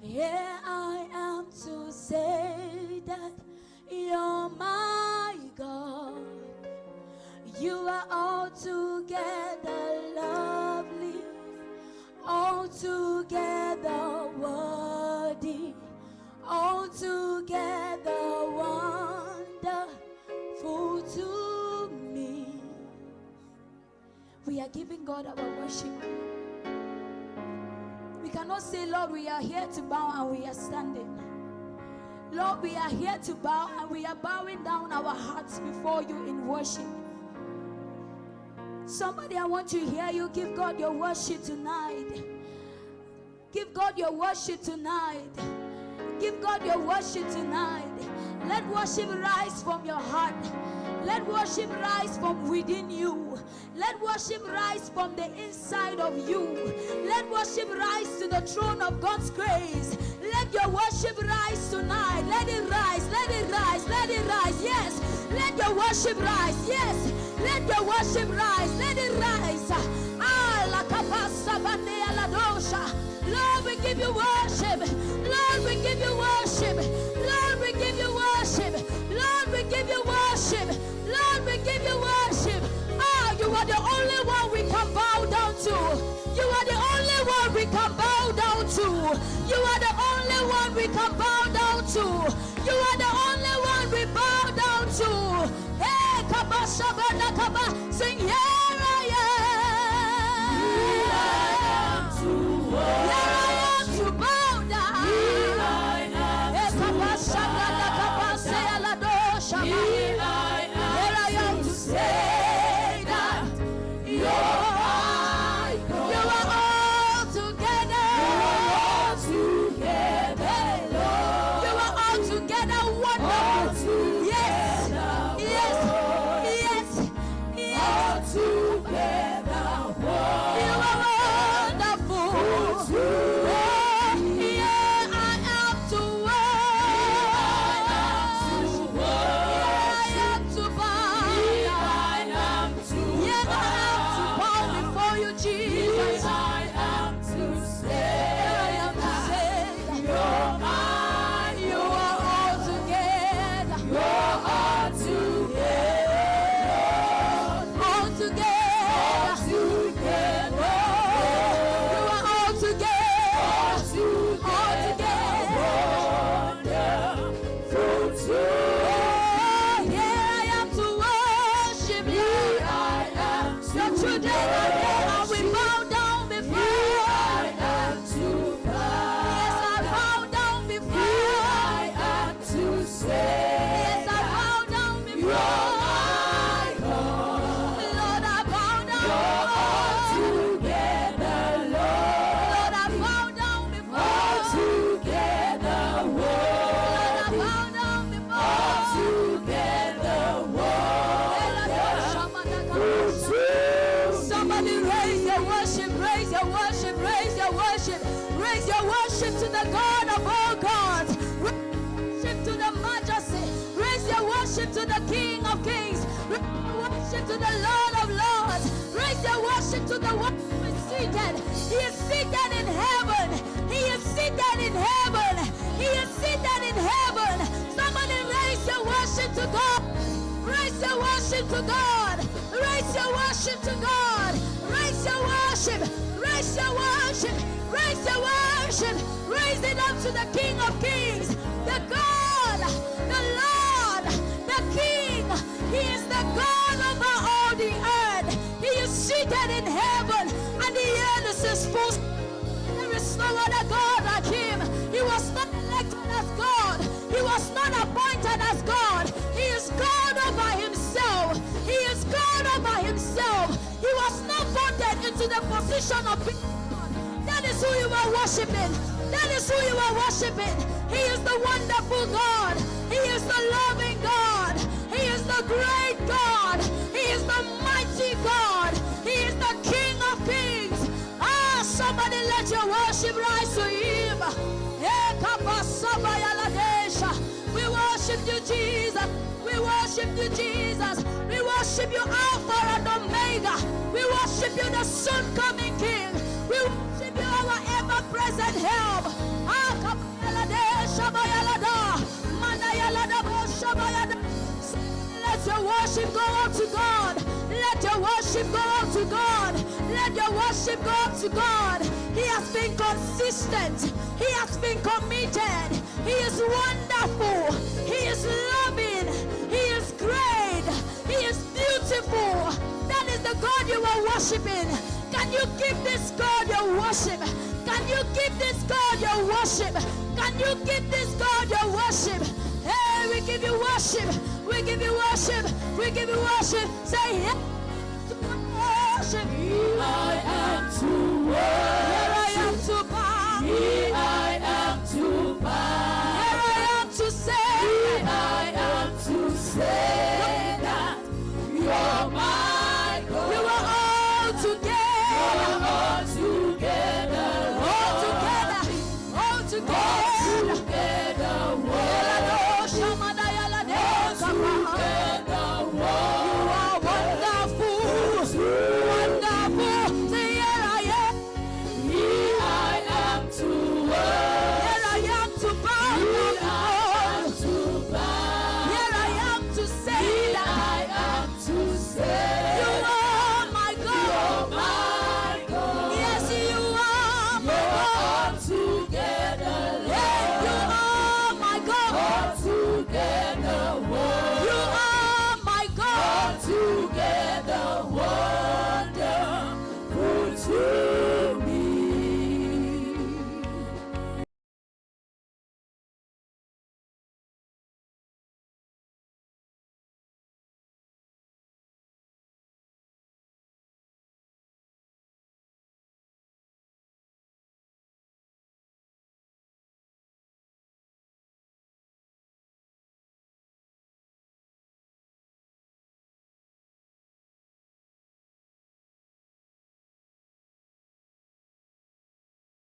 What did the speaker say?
Here I am to say that you're my God. You are altogether lovely, altogether worthy, altogether wonderful to me. We are giving God our worship. We cannot say, Lord, we are here to bow and we are standing. Lord, we are here to bow and we are bowing down our hearts before you in worship. Somebody, I want to hear you give God your worship tonight. Give God your worship tonight. Give God your worship tonight. Let worship rise from your heart. Let worship rise from within you. Let worship rise from the inside of you. Let worship rise to the throne of God's grace. Let your worship rise tonight. Let it rise, let it rise, let it rise. Yes, let your worship rise. Yes, let your worship rise. Let it rise. Lord, we give you worship. Lord, we give you worship. Lord, we give you worship. Lord, we give you worship. Lord, we give you worship. Ah, you are the only one we can bow down to. You are the only one we can bow down to. You are the only one we can bow down to. You are the only one we bow down to. Hey, Kaba Shabana Kaba, sing here I am. Here I am to worship. Here I am to bow down. Here I am to Kaba Shabana Kaba, say Alado Shama. Here I am to say that you're my God. You are all together. You are all together wonderful. Yes, yes, yes, yes. All together wonderful. You are wonderful. Here I am to worship. Here I am to bow. Here I am to bow before you, Jesus. Here I am to say you're mine. You are all together. You're all together. All together. You are all together. All together. Here I am to worship you. Your children are here and we bow down before you. Yes, I bow down before you. Yes, I bow down before you. Lord, I bow down. Lord, I bow down before you. Lord, I bow down before you. Somebody raise your worship, raise your worship, raise your worship. Raise your worship to the God of all gods. Raise your worship to the majesty. Raise your worship to the King of kings. Raise your worship to the Lord of lords. Raise your worship to the one who is seated. He is seated in heaven. He is seated in heaven. He is seated in heaven. Somebody raise your worship to God. Raise your worship to God. Raise your worship to God. Raise your worship. Raise your worship. Raise your worship. Raise it up to the King of kings. The God. The Lord. The King. He is the God over all the earth. He is seated in heaven. And the earth is his footstool. There is no other God like him. He was not elected as God. He was not appointed as God. He is God all by himself. He is God all by himself. He was not voted into the position of being God. That is who you are worshiping. That is who you are worshiping. He is the wonderful God. He is the loving God. He is the great God. He is the mighty God. He is the King of kings. Ah, somebody let your worship rise to him. We worship you, Jesus. We worship you, Jesus. We worship you, Alpha and Omega. We worship you, the soon coming King. We worship you, our ever present help. worship go up to God. Let your worship go up to God. He has been consistent. He has been committed. He is wonderful. He is loving. He is great. He is beautiful. That is the God you are worshiping. Can you give this God your worship? Can you give this God your worship? Can you give this God your worship? Hey, we give you worship. We give you worship. We give you worship. Say yes to worship. I am to worship.